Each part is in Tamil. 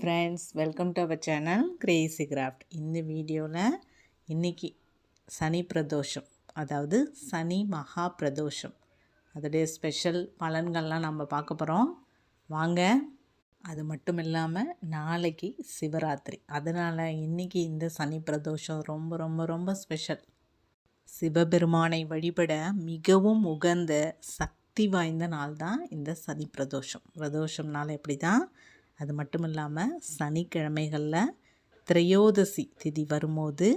Friends, welcome to our channel Crazy Craft. இந்த வீடியோவில் இன்றைக்கி சனி பிரதோஷம், அதாவது சனி மகா பிரதோஷம், அதோடைய ஸ்பெஷல் பலன்கள்லாம் நம்ம பார்க்க போகிறோம். வாங்க. அது மட்டும் இல்லாமல் நாளைக்கு சிவராத்திரி, அதனால் இன்றைக்கி இந்த சனி பிரதோஷம் ரொம்ப ரொம்ப ரொம்ப ஸ்பெஷல். சிவபெருமானை வழிபட மிகவும் உகந்த சக்தி வாய்ந்த நாள் தான் இந்த சனி பிரதோஷம். பிரதோஷம்னால எப்படி தான். அது மட்டும் இல்லாமல் சனிக்கிழமைகளில் திரையோதசி திதி வரும்போது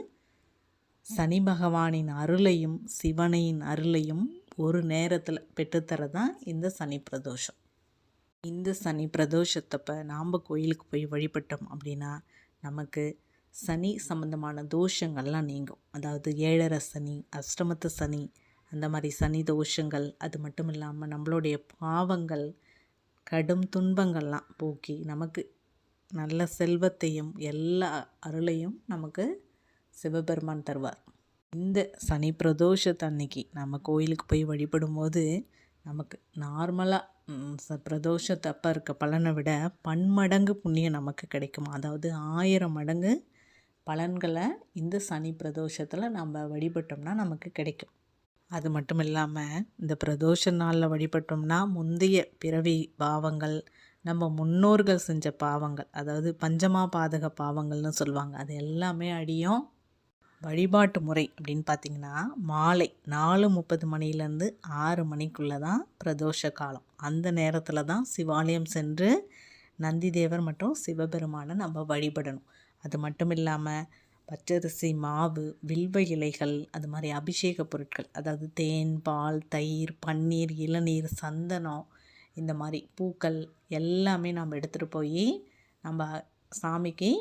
சனி பகவானின் அருளையும் சிவனையின் அருளையும் ஒரு நேரத்தில் பெற்றுத்தரதான் இந்த சனி பிரதோஷம். இந்த சனி பிரதோஷத்தப்போ நாம் கோயிலுக்கு போய் வழிபட்டோம் அப்படின்னா நமக்கு சனி சம்பந்தமான தோஷங்கள்லாம் நீங்கும். அதாவது 7.5 சனி, அஷ்டமத்து சனி, அந்த மாதிரி சனி தோஷங்கள், அது மட்டும் இல்லாமல் நம்மளுடைய பாவங்கள், கடும் துன்பங்கள்லாம் போக்கி நமக்கு நல்ல செல்வத்தையும் எல்லா அருளையும் நமக்கு சிவபெருமான் தருவார். இந்த சனி பிரதோஷத்தன்னைக்கு நம்ம கோயிலுக்கு போய் வழிபடும்போது நமக்கு நார்மலாக பிரதோஷத்தப்போ இருக்க பலனை விட பன்மடங்கு புண்ணியம் நமக்கு கிடைக்கும். அதாவது 1000 மடங்கு பலன்களை இந்த சனி பிரதோஷத்தில் நம்ம வழிபட்டோம்னா நமக்கு கிடைக்கும். அது மட்டும் இல்லாமல் இந்த பிரதோஷ நாளில் வழிபட்டோம்னா முந்தைய பிறவி பாவங்கள், நம்ம முன்னோர்கள் செஞ்ச பாவங்கள், அதாவது பஞ்சமா பாதக பாவங்கள்னு சொல்லுவாங்க, அது எல்லாமே அடியும். வழிபாட்டு முறை அப்படின்னு பார்த்திங்கன்னா மாலை 4:30 மணிலேருந்து 6 மணிக்குள்ளே தான் பிரதோஷ காலம். அந்த நேரத்தில் தான் சிவாலயம் சென்று நந்திதேவர் மற்றும் சிவபெருமானை நம்ம வழிபடணும். அது மட்டும் இல்லாமல் பச்சரிசி மாவு, வில்வ இலைகள், அது மாதிரி அபிஷேக பொருட்கள், அதாவது தேன், பால், தயிர், பன்னீர், இளநீர், சந்தனம், இந்த மாதிரி பூக்கள் எல்லாமே நம்ம எடுத்துகிட்டு போய் நம்ம சாமிக்கு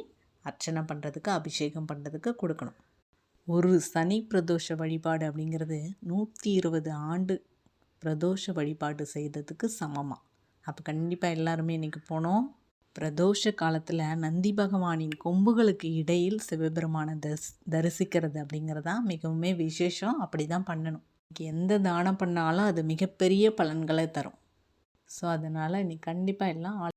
அர்ச்சனை பண்ணுறதுக்கு, அபிஷேகம் பண்ணுறதுக்கு கொடுக்கணும். ஒரு சனி பிரதோஷ வழிபாடு அப்படிங்கிறது 120 ஆண்டு பிரதோஷ வழிபாடு செய்கிறதுக்கு சமமாக. அப்போ கண்டிப்பாக எல்லாருமே இன்றைக்கி போனோம். பிரதோஷ காலத்தில் நந்தி பகவானின் கொம்புகளுக்கு இடையில் சிவபெருமானை தரிசிக்கிறது அப்படிங்கிறதான் மிகவும் விசேஷம். அப்படி தான் பண்ணணும். எந்த தானம் பண்ணாலும் அது மிகப்பெரிய பலன்களை தரும். ஸோ அதனால் இன்னைக்கு கண்டிப்பாக எல்லாம்